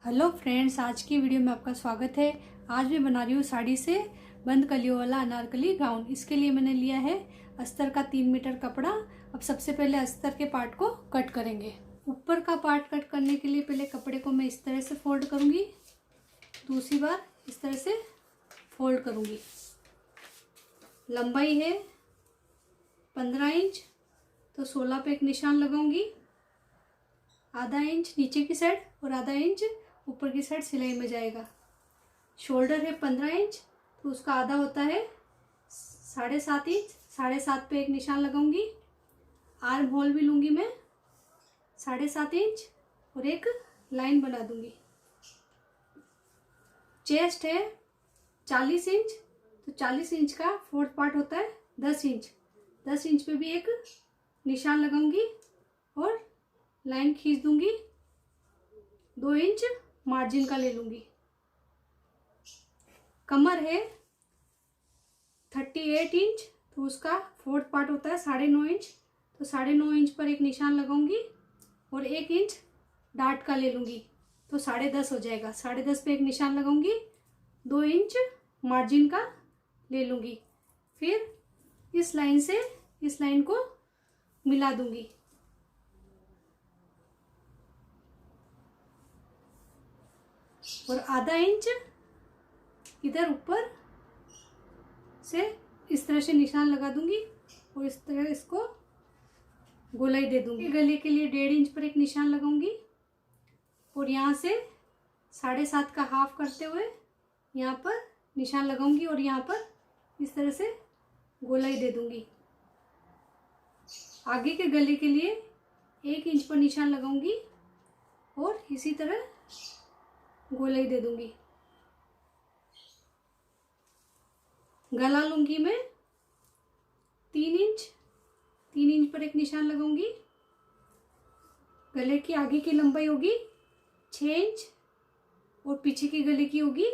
Hello friends, आज की video में आपका स्वागत है। आज मैं बना रही हूँ साड़ी से बंद कलियों वाला अनारकली गाउन। इसके लिए मैंने लिया है अस्तर का 3 मीटर कपड़ा। अब सबसे पहले अस्तर के पार्ट को कट करेंगे। ऊपर का पार्ट कट करने के लिए पहले कपड़े को मैं इस तरह से फोल्ड करूँगी, दूसरी बार इस तरह से फोल्ड करूँगी। लंबाई है 15 इंच, तो 16 पे एक निशान लगाऊंगी। आधा इंच नीचे की साइड और आधा इंच ऊपर की साइड सिलाई में जाएगा। शोल्डर है 15 इंच, तो उसका आधा होता है 7.5 इंच। 7.5 पे एक निशान लगाऊंगी। आर्म होल भी लूंगी मैं 7.5 इंच और एक लाइन बना दूंगी। चेस्ट है 40 इंच, तो 40 इंच का फोर्थ पार्ट होता है 10 इंच। 10 इंच पे भी एक निशान लगाऊंगी और लाइन खींच दूंगी। 2 इंच मार्जिन का ले लूंगी। कमर है 38 इंच, तो उसका फोर्थ पार्ट होता है 9.5 इंच। तो 9.5 इंच पर एक निशान लगाऊंगी और 1 इंच डार्ट का ले लूंगी, तो 10.5 हो जाएगा। 10.5 पे एक निशान लगाऊंगी, 2 इंच मार्जिन का ले लूंगी। फिर इस लाइन से इस लाइन को मिला दूंगी। और आधा इंच इधर ऊपर से इस तरह से निशान लगा दूंगी और इस तरह इसको गोलाई दे दूंगी। गले के लिए 1.5 इंच पर एक निशान लगाऊंगी और यहाँ से 7.5 का हाफ करते हुए यहाँ पर निशान लगाऊंगी और यहाँ पर इस तरह से गोलाई दे दूंगी। आगे के गले के लिए 1 इंच पर निशान लगाऊंगी और इसी तरह गोलाई दे दूंगी। गला लूंगी मैं 3 इंच पर एक निशान लगाऊंगी। गले की आगे की लंबाई होगी 6 इंच और पीछे की गले की होगी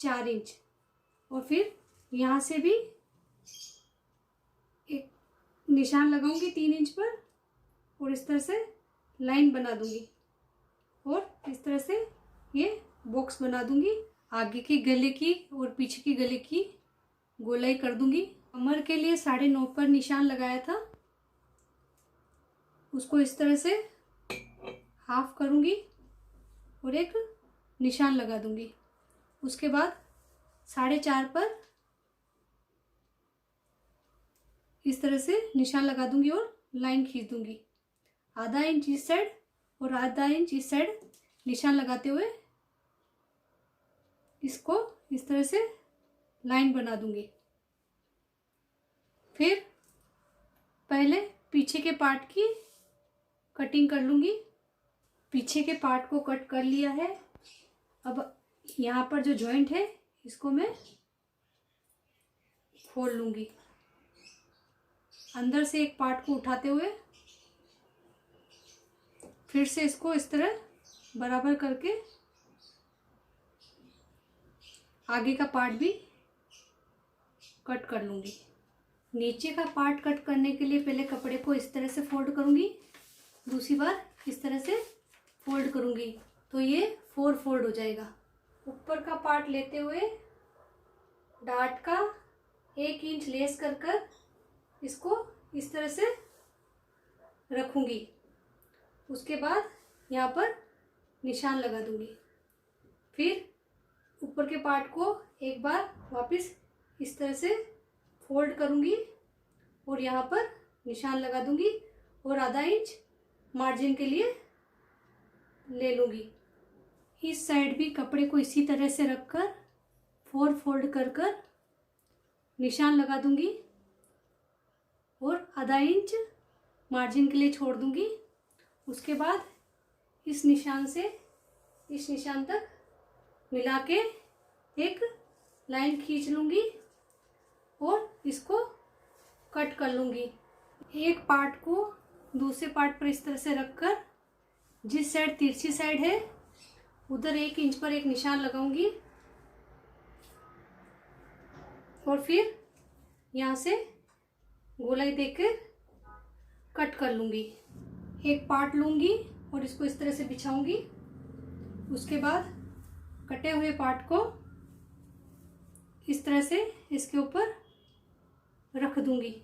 4 इंच। और फिर यहाँ से भी एक निशान लगाऊंगी 3 इंच पर और इस तरह से लाइन बना दूंगी और इस तरह से ये बॉक्स बना दूंगी। आगे की गले की और पीछे की गले की गोलाई कर दूंगी। कमर के लिए 9.5 पर निशान लगाया था, उसको इस तरह से हाफ करूंगी और एक निशान लगा दूंगी। उसके बाद 4.5 पर इस तरह से निशान लगा दूंगी और लाइन खींच दूंगी। आधा इंच इस साइड और आधा इंच इस साइड निशान लगाते हुए इसको इस तरह से लाइन बना दूंगी। फिर पहले पीछे के पार्ट की कटिंग कर लूंगी। पीछे के पार्ट को कट कर लिया है। अब यहाँ पर जो जॉइंट है इसको मैं खोल लूंगी। अंदर से एक पार्ट को उठाते हुए फिर से इसको इस तरह बराबर करके आगे का पार्ट भी कट कर लूंगी। नीचे का पार्ट कट करने के लिए पहले कपड़े को इस तरह से फोल्ड करूंगी, दूसरी बार इस तरह से फोल्ड करूंगी, तो ये 4 फोल्ड हो जाएगा। ऊपर का पार्ट लेते हुए डार्ट का 1 इंच लेस कर इसको इस तरह से रखूंगी। उसके बाद यहाँ पर निशान लगा दूंगी। फिर ऊपर के पार्ट को एक बार वापस इस तरह से फोल्ड करूंगी और यहाँ पर निशान लगा दूंगी और आधा इंच मार्जिन के लिए ले लूंगी। इस साइड भी कपड़े को इसी तरह से रखकर 4 फोल्ड कर निशान लगा दूंगी और आधा इंच मार्जिन के लिए छोड़ दूंगी। उसके बाद इस निशान से इस निशान तक मिला के एक लाइन खींच लूंगी और इसको कट कर लूंगी। एक पार्ट को दूसरे पार्ट पर इस तरह से रखकर जिस साइड तिरछी साइड है उधर 1 इंच पर एक निशान लगाऊंगी और फिर यहाँ से गोलाई देकर कट कर लूंगी। एक पार्ट लूंगी और इसको इस तरह से बिछाऊंगी। उसके बाद कटे हुए पार्ट को इस तरह से इसके ऊपर रख दूंगी।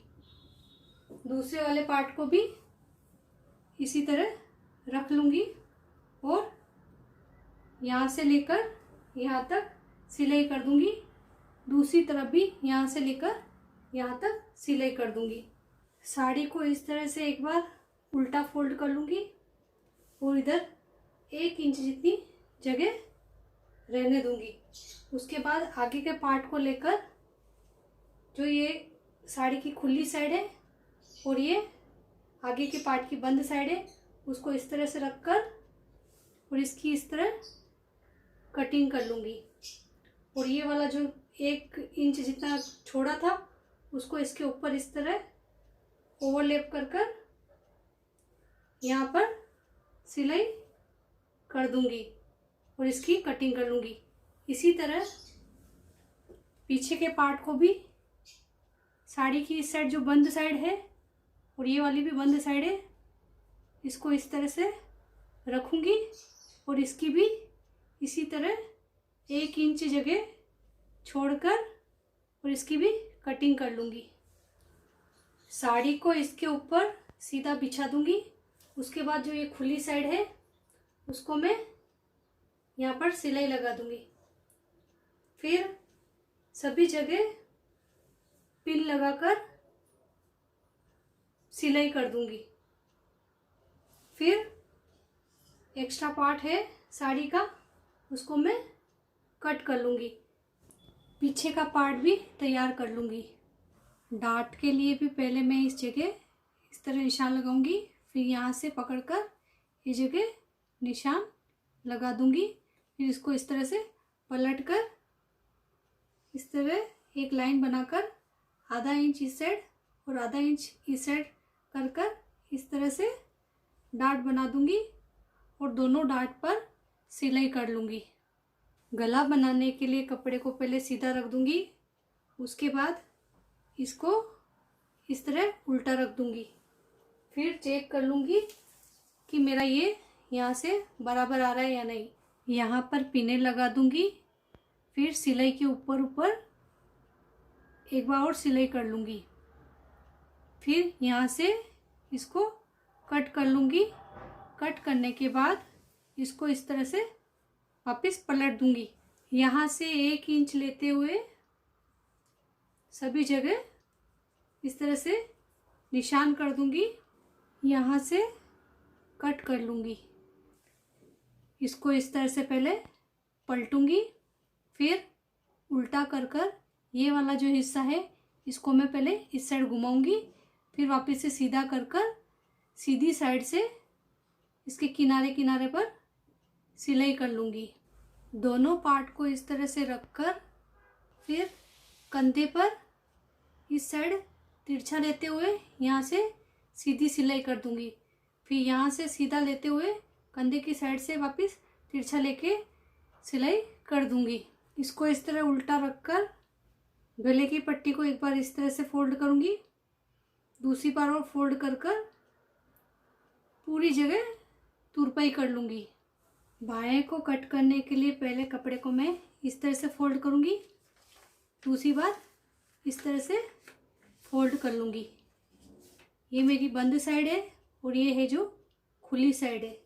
दूसरे वाले पार्ट को भी इसी तरह रख लूंगी और यहाँ से लेकर यहाँ तक सिलाई कर दूंगी। दूसरी तरफ भी यहाँ से लेकर यहाँ तक सिलाई कर दूंगी। साड़ी को इस तरह से एक बार उल्टा फोल्ड कर लूंगी और इधर 1 इंच जितनी जगह रहने दूंगी। उसके बाद आगे के पार्ट को लेकर जो ये साड़ी की खुली साइड है और ये आगे के पार्ट की बंद साइड है, उसको इस तरह से रखकर और इसकी इस तरह कटिंग कर लूंगी। और ये वाला जो 1 इंच जितना छोड़ा था उसको इसके ऊपर इस तरह ओवरलैप कर कर यहाँ पर सिलाई कर दूंगी और इसकी कटिंग कर लूंगी। इसी तरह पीछे के पार्ट को भी साड़ी की इस साइड जो बंद साइड है और ये वाली भी बंद साइड है, इसको इस तरह से रखूंगी और इसकी भी इसी तरह 1 इंच जगह छोड़कर और इसकी भी कटिंग कर लूंगी। साड़ी को इसके ऊपर सीधा बिछा दूंगी। उसके बाद जो ये खुली साइड है उसको मैं यहाँ पर सिलाई लगा दूंगी। फिर सभी जगह पिन लगाकर सिलाई कर दूंगी। फिर एक्स्ट्रा पार्ट है साड़ी का, उसको मैं कट कर लूंगी। पीछे का पार्ट भी तैयार कर लूंगी। डाट के लिए भी पहले मैं इस जगह इस तरह निशान लगाऊंगी, फिर यहाँ से पकड़कर इस जगह निशान लगा दूंगी। फिर इसको इस तरह से पलट कर इस तरह एक लाइन बनाकर आधा इंच इस साइड और आधा इंच इस साइड कर कर इस तरह से डाट बना दूंगी और दोनों डाट पर सिलाई कर लूंगी। गला बनाने के लिए कपड़े को पहले सीधा रख दूंगी, उसके बाद इसको इस तरह उल्टा रख दूंगी। फिर चेक कर लूंगी कि मेरा ये यहाँ से बराबर आ रहा है या नहीं। यहाँ पर पिने लगा दूंगी। फिर सिलाई के ऊपर ऊपर एक बार और सिलाई कर लूंगी। फिर यहाँ से इसको कट कर लूंगी। कट करने के बाद इसको इस तरह से वापस पलट दूंगी। यहाँ से 1 इंच लेते हुए सभी जगह इस तरह से निशान कर दूंगी। यहाँ से कट कर लूंगी। इसको इस तरह से पहले पलटूंगी, फिर उल्टा कर कर ये वाला जो हिस्सा है इसको मैं पहले इस साइड घुमाऊंगी, फिर वापस से सीधा कर कर सीधी साइड से इसके किनारे किनारे पर सिलाई कर लूंगी। दोनों पार्ट को इस तरह से रखकर फिर कंधे पर इस साइड तिरछा लेते हुए यहाँ से सीधी सिलाई कर दूंगी। फिर यहाँ से सीधा लेते हुए कंधे की साइड से वापस तिरछा लेके सिलाई कर दूंगी। इसको इस तरह उल्टा रखकर गले की पट्टी को एक बार इस तरह से फोल्ड करूंगी, दूसरी बार और फोल्ड कर कर पूरी जगह तुरपाई कर लूंगी। बाएं को कट करने के लिए पहले कपड़े को मैं इस तरह से फोल्ड करूंगी, दूसरी बार इस तरह से फोल्ड कर लूंगी। ये मेरी बंद साइड है और ये है जो खुली साइड है।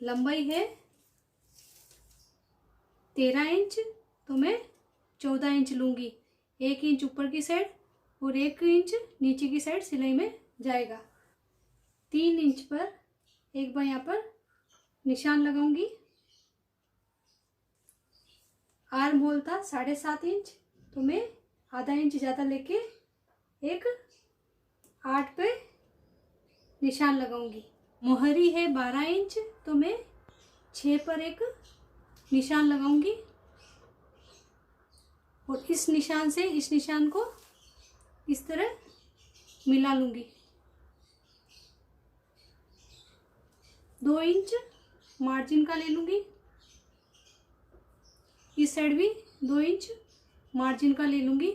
लंबाई है 13 इंच, तो मैं 14 इंच लूंगी। 1 इंच ऊपर की साइड और 1 इंच नीचे की साइड सिलाई में जाएगा। 3 इंच पर एक बार यहाँ पर निशान लगाऊंगी। आर्म होल था 7.5 इंच, तो मैं आधा इंच ज़्यादा लेके एक 8 पे निशान लगाऊंगी। मोहरी है 12 इंच, तो मैं 6 पर एक निशान लगाऊंगी और इस निशान से इस निशान को इस तरह मिला लूंगी। 2 इंच मार्जिन का ले लूंगी। इस साइड भी 2 इंच मार्जिन का ले लूंगी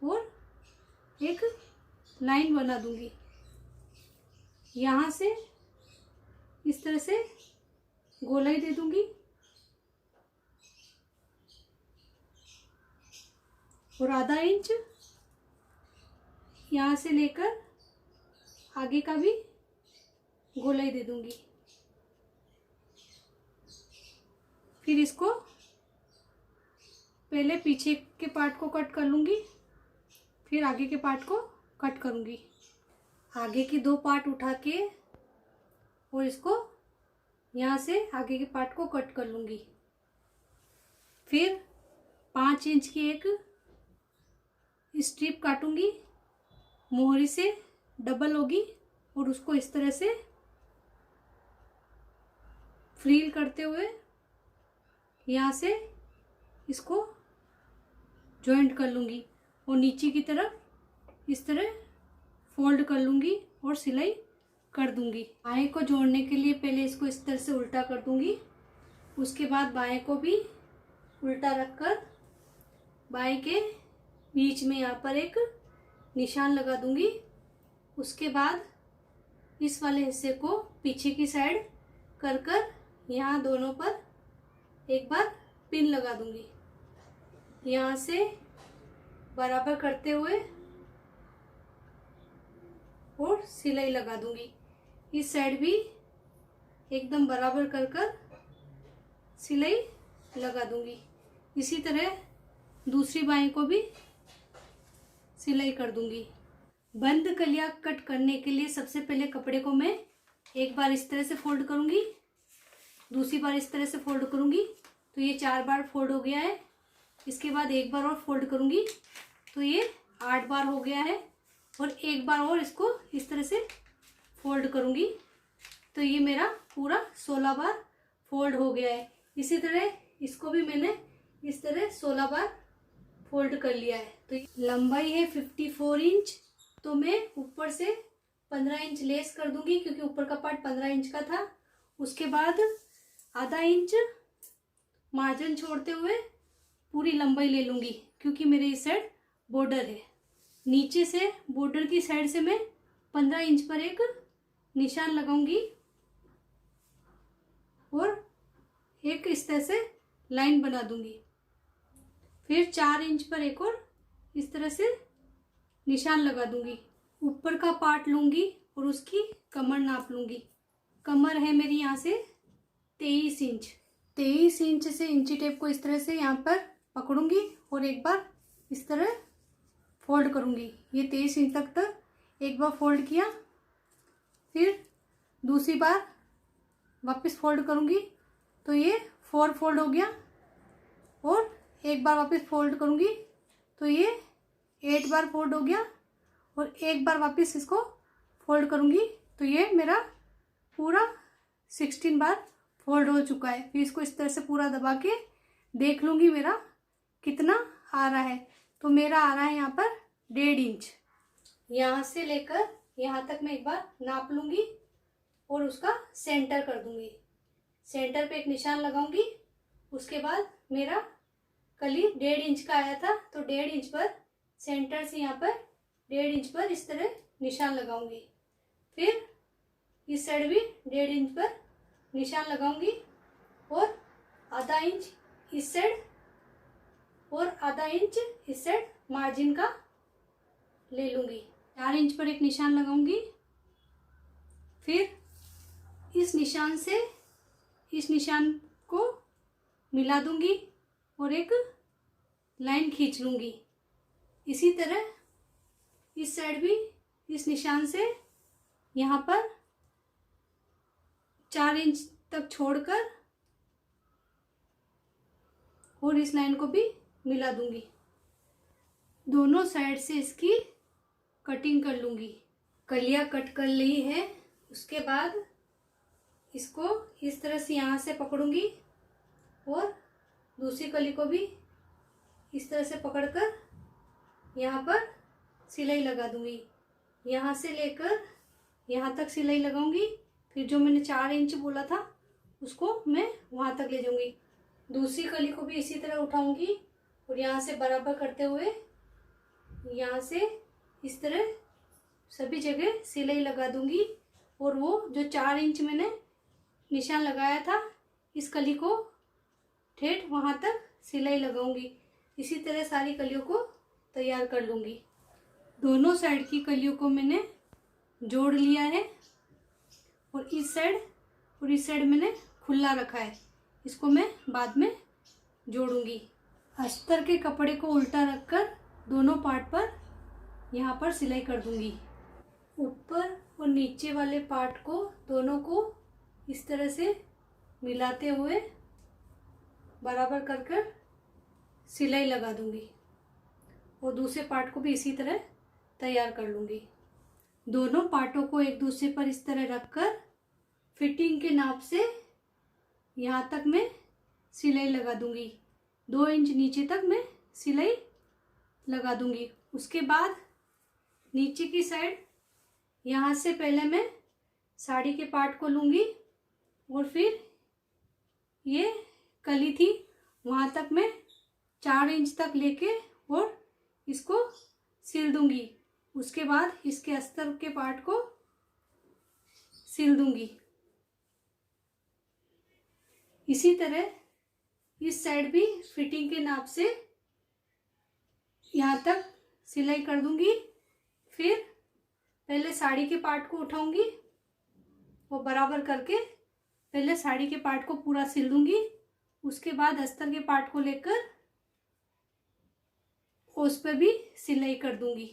और एक लाइन बना दूंगी। यहाँ से इस तरह से गोलाई दे दूंगी और आधा इंच यहाँ से लेकर आगे का भी गोलाई दे दूंगी। फिर इसको पहले पीछे के पार्ट को कट कर लूँगी, फिर आगे के पार्ट को कट करूँगी। आगे की 2 पार्ट उठा के और इसको यहाँ से आगे के पार्ट को कट कर लूँगी। फिर 5 इंच की एक स्ट्रिप काटूँगी, मोहरी से डबल होगी, और उसको इस तरह से फ्रील करते हुए यहाँ से इसको जॉइंट कर लूँगी और नीचे की तरफ इस तरह फोल्ड कर लूँगी और सिलाई कर दूँगी। बाएं को जोड़ने के लिए पहले इसको इस तरह से उल्टा कर दूँगी, उसके बाद बाएं को भी उल्टा रखकर बाएं के बीच में यहाँ पर एक निशान लगा दूँगी। उसके बाद इस वाले हिस्से को पीछे की साइड कर कर यहाँ दोनों पर एक बार पिन लगा दूँगी। यहाँ से बराबर करते हुए और सिलाई लगा दूँगी। इस साइड भी एकदम बराबर कर कर सिलाई लगा दूँगी। इसी तरह दूसरी बाएं को भी सिलाई कर दूँगी। बंद कलिया कट करने के लिए सबसे पहले कपड़े को मैं एक बार इस तरह से फोल्ड करूँगी, दूसरी बार इस तरह से फोल्ड करूँगी, तो ये 4 बार फोल्ड हो गया है। इसके बाद एक बार और फोल्ड करूँगी तो ये 8 बार हो गया है, और एक बार और इसको इस तरह से फोल्ड करूँगी तो ये मेरा पूरा 16 बार फोल्ड हो गया है। इसी तरह इसको भी मैंने इस तरह 16 बार फोल्ड कर लिया है। तो लंबाई है 54 इंच, तो मैं ऊपर से 15 इंच लेस कर दूंगी क्योंकि ऊपर का पार्ट 15 इंच का था। उसके बाद आधा इंच मार्जिन छोड़ते हुए पूरी लंबाई ले लूँगी क्योंकि मेरे इस साइड बॉर्डर है। नीचे से बॉर्डर की साइड से मैं 15 इंच पर एक निशान लगाऊंगी और एक इस तरह से लाइन बना दूंगी। फिर 4 इंच पर एक और इस तरह से निशान लगा दूंगी। ऊपर का पार्ट लूंगी और उसकी कमर नाप लूंगी। कमर है मेरी यहाँ से 23 इंच। 23 इंच से इंची टेप को इस तरह से यहाँ पर पकड़ूंगी और एक बार इस तरह फोल्ड करूंगी। ये 23 इंच तक एक बार फोल्ड किया, फिर दूसरी बार वापस फोल्ड करूंगी तो ये 4 फोल्ड हो गया, और एक बार वापस फोल्ड करूंगी तो ये 8 बार फोल्ड हो गया, और एक बार वापस इसको फोल्ड करूंगी तो ये मेरा पूरा 16 बार फोल्ड हो चुका है। फिर इसको इस तरह से पूरा दबा के देख लूँगी मेरा कितना आ रहा है। तो मेरा आ रहा है यहाँ पर 1.5 इंच। यहाँ से लेकर यहाँ तक मैं एक बार नाप लूँगी और उसका सेंटर कर दूँगी। सेंटर पे एक निशान लगाऊंगी। उसके बाद मेरा कली 1.5 इंच का आया था तो 1.5 इंच पर सेंटर से यहाँ पर 1.5 इंच पर इस तरह निशान लगाऊंगी। फिर इस साइड भी 1.5 इंच पर निशान लगाऊंगी और आधा इंच इस साइड और आधा इंच इस साइड मार्जिन का ले लूँगी। 4 इंच पर एक निशान लगाऊंगी। फिर इस निशान से इस निशान को मिला दूंगी और एक लाइन खींच लूँगी। इसी तरह इस साइड भी इस निशान से यहाँ पर 4 इंच तक छोड़कर और इस लाइन को भी मिला दूंगी। दोनों साइड से इसकी कटिंग कर लूँगी। कलियाँ कट कर ली है। उसके बाद इसको इस तरह से यहाँ से पकड़ूंगी और दूसरी कली को भी इस तरह से पकड़कर यहाँ पर सिलाई लगा दूंगी। यहाँ से लेकर यहाँ तक सिलाई लगाऊंगी। फिर जो मैंने 4 इंच बोला था उसको मैं वहाँ तक ले जाऊंगी। दूसरी कली को भी इसी तरह उठाऊंगी और यहाँ से बराबर करते हुए यहाँ से इस तरह सभी जगह सिलाई लगा दूंगी। और वो जो 4 इंच मैंने निशान लगाया था इस कली को ठेठ वहाँ तक सिलाई लगाऊंगी। इसी तरह सारी कलियों को तैयार कर लूँगी। दोनों साइड की कलियों को मैंने जोड़ लिया है और इस साइड मैंने खुला रखा है। इसको मैं बाद में जोड़ूंगी। अस्तर के कपड़े को उल्टा रखकर दोनों पार्ट पर यहाँ पर सिलाई कर दूंगी। ऊपर और नीचे वाले पार्ट को दोनों को इस तरह से मिलाते हुए बराबर कर कर सिलाई लगा दूंगी और दूसरे पार्ट को भी इसी तरह तैयार कर लूँगी। दोनों पार्टों को एक दूसरे पर इस तरह रखकर फिटिंग के नाप से यहाँ तक मैं सिलाई लगा दूंगी। 2 इंच नीचे तक मैं सिलाई लगा दूंगी। उसके बाद नीचे की साइड यहाँ से पहले मैं साड़ी के पार्ट को लूँगी और फिर ये कली थी वहाँ तक मैं 4 इंच तक लेके और इसको सिल दूंगी। उसके बाद इसके अस्तर के पार्ट को सिल दूंगी। इसी तरह इस साइड भी फिटिंग के नाप से यहाँ तक सिलाई कर दूंगी। फिर पहले साड़ी के पार्ट को उठाऊंगी और बराबर करके पहले साड़ी के पार्ट को पूरा सिल दूंगी। उसके बाद अस्तर के पार्ट को लेकर उस पर भी सिलाई कर दूंगी।